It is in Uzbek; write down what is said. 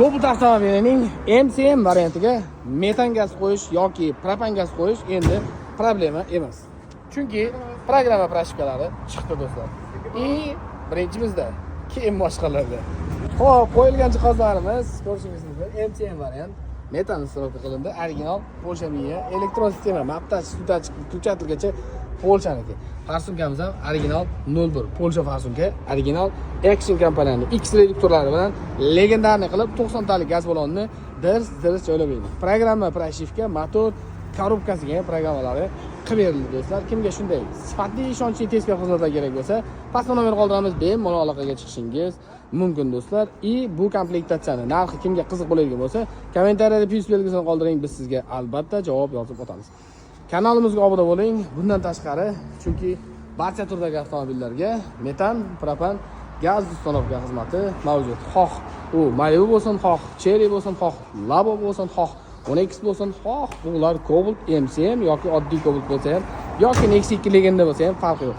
Cobalt avtomobilining MCM variantiga metan gaz qo'yish yoki propan gaz qo'yish endi problema emas. Chunki programma proshifkalari chiqdi do'stlar. Birinchimizda, keyin boshqalarda. Xo'p, qo'yilgan jihozlarimiz ko'rishingiz mumkin. MCM variant metan iste'mol qilindi. Original Polsha miya elektron sistema maptach tuchatilgacha Polshaniki. Farsunkamiz ham original 01 Polsha farsunka, original Action kompaniyaning X reduktorlari bilan legendarniy qilib 90 talik gaz balonni dirs joylab qo'ydi. Programma proshifka, motor korobkasiga ham programmalari qilib berildi do'stlar. Kimga shunday sifatli, ishonchli tezkor xizmatlar kerak bo'lsa, pastda nomer qoldiramiz, bemalol aloqaga chiqishingiz mumkin do'stlar. Bu komplektatsiyani narxi kimga qiziq bo'ladigan bo'lsa, kommentariyada plus belgisini qoldiring, biz sizga albatta javob yozib o'tamiz. Kanalimizga obuna bo'ling. Bundan tashqari, chunki barcha turdagi avtomobillarga metan, propan gaz uстановка xizmati mavjud. Xoh u Malibu bo'lsin, xoh Cherry bo'lsin, xoh Labo bo'lsin, xoh 10X bo'lsin, xoh bular Cobalt MCM yoki oddiy Cobalt bo'lsa ham yoki Nexus 2 Legenda bo'lsa ham farqi yo'q.